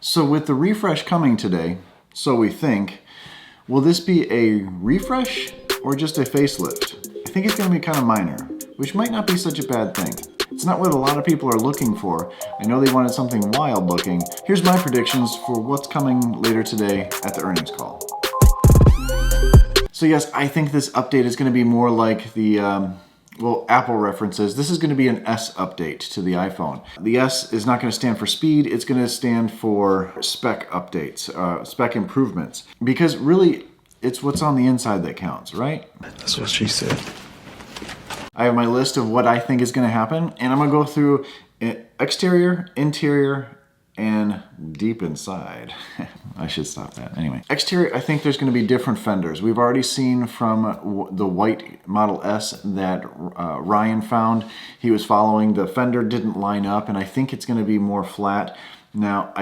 So with the refresh coming today, so we think, will this be a refresh or just a facelift? I think it's going to be kind of minor, which might not be such a bad thing. It's not what a lot of people are looking for. I know they wanted something wild looking. Here's my predictions for what's coming later today at the earnings call. So yes, I think this update is going to be more like the, well, Apple references. This is going to be an S update to the iPhone. The S is not going to stand for speed. It's going to stand for spec updates, spec improvements. Because really, it's what's on the inside that counts, right? That's what she said. I have my list of what I think is going to happen, and I'm going to go through exterior, interior, and deep inside. I should stop that. Anyway, exterior, I think there's going to be different fenders. We've already seen from the white Model S that Ryan found. He was following, the fender didn't line up, and I think it's going to be more flat. Now,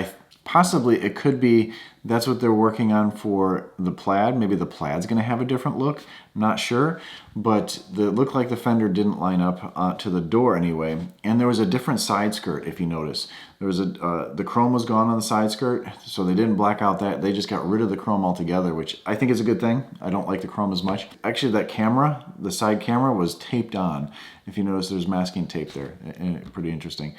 possibly it could be that's what they're working on for the Plaid. Maybe the Plaid's going to have a different look. Not sure, but it looked like the fender didn't line up to the door anyway. And there was a different side skirt, if you notice. There was the chrome was gone on the side skirt, so they didn't black out that. They just got rid of the chrome altogether, which I think is a good thing. I don't like the chrome as much. Actually, that camera, the side camera, was taped on. If you notice, there's masking tape there. Pretty interesting.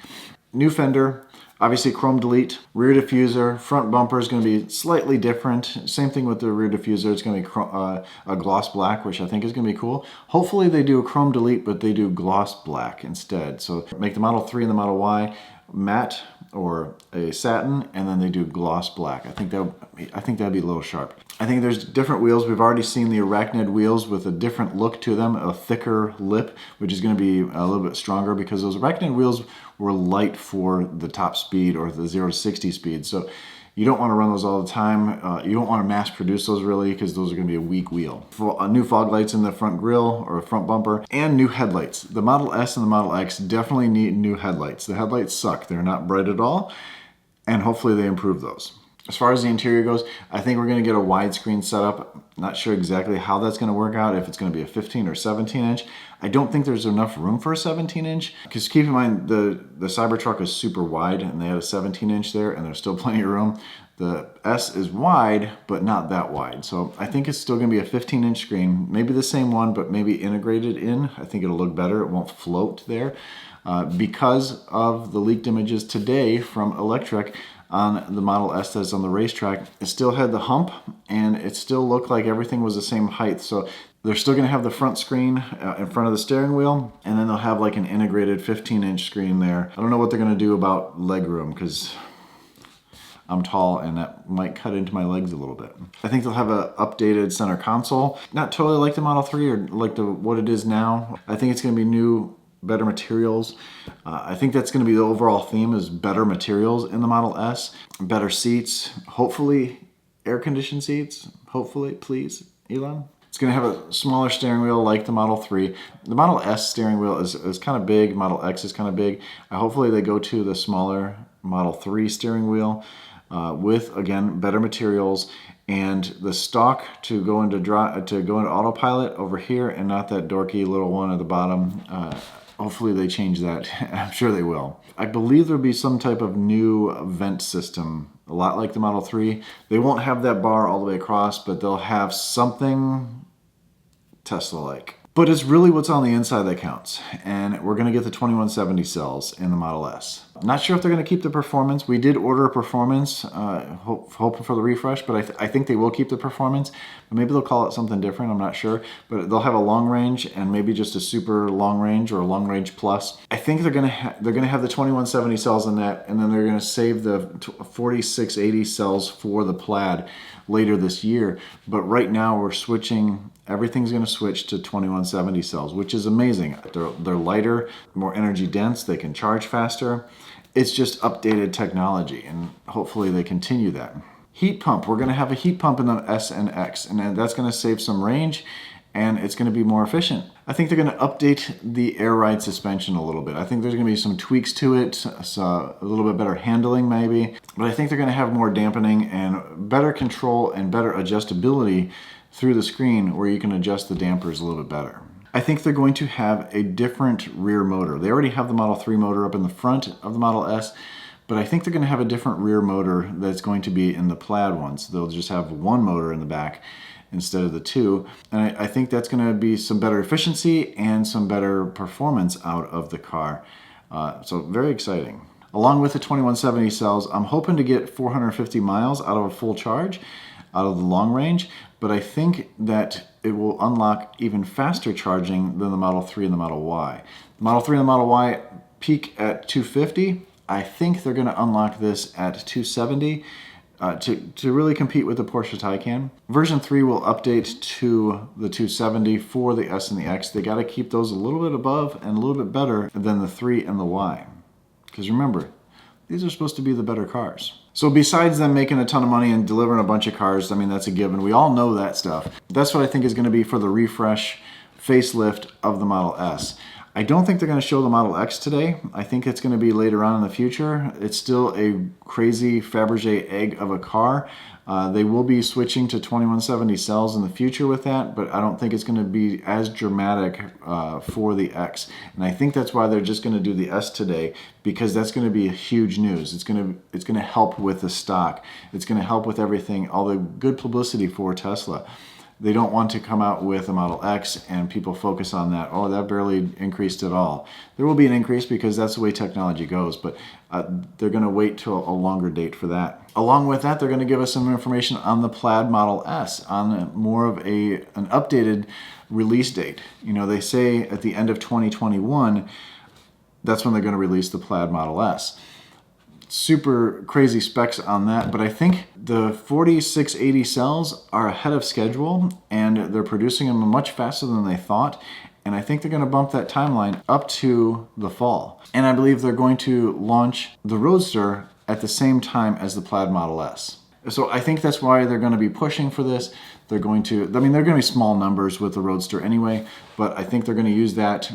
New fender. Obviously chrome delete, rear diffuser, front bumper is going to be slightly different. Same thing with the rear diffuser, it's going to be a gloss black, which I think is going to be cool. Hopefully they do a chrome delete, but they do gloss black instead. So make the Model 3 and the Model Y matte or a satin, and then they do gloss black. I think that'd be a little sharp. I think there's different wheels. We've already seen the Arachnid wheels with a different look to them, a thicker lip, which is going to be a little bit stronger because those Arachnid wheels were light for the top speed or the 0 to 60 speed. So you don't want to run those all the time. You don't want to mass produce those really because those are going to be a weak wheel. New fog lights in the front grille or front bumper and new headlights. The Model S and the Model X definitely need new headlights. The headlights suck. They're not bright at all, and hopefully they improve those. As far as the interior goes, I think we're going to get a widescreen setup. Not sure exactly how that's going to work out, if it's going to be a 15 or 17 inch. I don't think there's enough room for a 17 inch. Because keep in mind, the Cybertruck is super wide, and they had a 17 inch there, and there's still plenty of room. The S is wide, but not that wide. So I think it's still going to be a 15 inch screen. Maybe the same one, but maybe integrated in. I think it'll look better. It won't float there. Because of the leaked images today from Electric, on the Model S that's on the racetrack, it still had the hump and it still looked like everything was the same height. So they're still going to have the front screen in front of the steering wheel, and then they'll have like an integrated 15 inch screen there. I don't know what they're going to do about leg room because I'm tall and that might cut into my legs a little bit. I think they'll have an updated center console. Not totally like the Model 3 or like what it is now. I think it's going to be new, better materials. I think that's going to be the overall theme, is better materials in the Model S, better seats, hopefully air-conditioned seats, hopefully, please, Elon. It's going to have a smaller steering wheel like the Model 3. The Model S steering wheel is kind of big, Model X is kind of big. Hopefully they go to the smaller Model 3 steering wheel with, again, better materials, and the stock to go into autopilot over here and not that dorky little one at the bottom. Hopefully they change that. I'm sure they will. I believe there'll be some type of new vent system, a lot like the Model 3. They won't have that bar all the way across, but they'll have something Tesla-like. But it's really what's on the inside that counts. And we're going to get the 2170 cells in the Model S. Not sure if they're going to keep the performance. We did order a performance, hoping for the refresh, but I think they will keep the performance. Maybe they'll call it something different, I'm not sure. But they'll have a long range and maybe just a super long range or a long range plus. I think they're going to have the 2170 cells in that, and then they're going to save the 4680 cells for the Plaid later this year. But right now we're switching, everything's going to switch to 2170 cells, which is amazing. They're lighter, more energy dense, they can charge faster. It's just updated technology, and hopefully they continue that. Heat pump, we're going to have a heat pump in the S and X, and that's going to save some range, and it's going to be more efficient. I think they're going to update the air ride suspension a little bit. I think there's going to be some tweaks to it, so a little bit better handling maybe, but I think they're going to have more dampening and better control and better adjustability through the screen where you can adjust the dampers a little bit better. I think they're going to have a different rear motor. They already have the Model 3 motor up in the front of the Model S, but I think they're going to have a different rear motor that's going to be in the Plaid ones. They'll just have one motor in the back instead of the two. And I think that's going to be some better efficiency and some better performance out of the car. So very exciting. Along with the 2170 cells, I'm hoping to get 450 miles out of a full charge, out of the long range, but I think that it will unlock even faster charging than the Model 3 and the Model Y. The Model 3 and the Model Y peak at 250. I think they're going to unlock this at 270 to really compete with the Porsche Taycan. Version 3 will update to the 270 for the S and the X. They got to keep those a little bit above and a little bit better than the 3 and the Y. Because remember, these are supposed to be the better cars. So besides them making a ton of money and delivering a bunch of cars, I mean, that's a given. We all know that stuff. That's what I think is going to be for the refresh facelift of the Model S. I don't think they're going to show the Model X today. I think it's going to be later on in the future. It's still a crazy Fabergé egg of a car. They will be switching to 2170 cells in the future with that, but I don't think it's going to be as dramatic for the X. And I think that's why they're just going to do the S today, because that's going to be huge news. It's going to help with the stock. It's going to help with everything, all the good publicity for Tesla. They don't want to come out with a Model X and people focus on that. Oh, that barely increased at all. There will be an increase because that's the way technology goes, but they're going to wait till a longer date for that. Along with that, they're going to give us some information on the Plaid Model S, on more of an updated release date. You know, they say at the end of 2021, that's when they're going to release the Plaid Model S. Super crazy specs on that, but I think the 4680 cells are ahead of schedule and they're producing them much faster than they thought, and I think they're going to bump that timeline up to the fall. And I believe they're going to launch the Roadster at the same time as the Plaid Model S. So I think that's why they're going to be pushing for this. They're going to, I mean, they're going to be small numbers with the Roadster anyway, but I think they're going to use that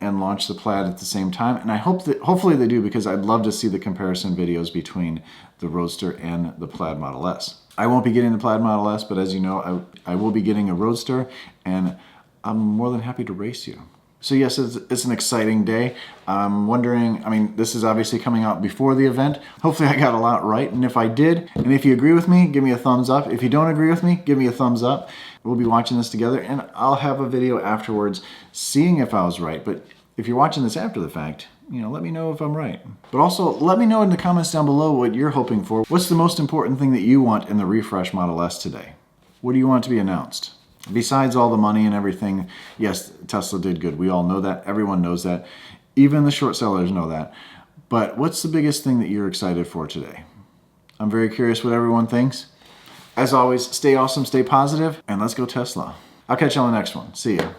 and launch the Plaid at the same time. And I hope that, hopefully they do, because I'd love to see the comparison videos between the Roadster and the Plaid Model S. I won't be getting the Plaid Model S, but as you know, I will be getting a Roadster, and I'm more than happy to race you. So yes, it's an exciting day. I'm wondering, I mean, this is obviously coming out before the event. Hopefully I got a lot right, and if I did, and if you agree with me, give me a thumbs up. If you don't agree with me, give me a thumbs up. We'll be watching this together, and I'll have a video afterwards seeing if I was right. But if you're watching this after the fact, you know, let me know if I'm right. But also, let me know in the comments down below what you're hoping for. What's the most important thing that you want in the refresh Model S today? What do you want to be announced? Besides all the money and everything, yes, Tesla did good. We all know that. Everyone knows that. Even the short sellers know that. But what's the biggest thing that you're excited for today? I'm very curious what everyone thinks. As always, stay awesome, stay positive, and let's go Tesla. I'll catch you on the next one. See ya.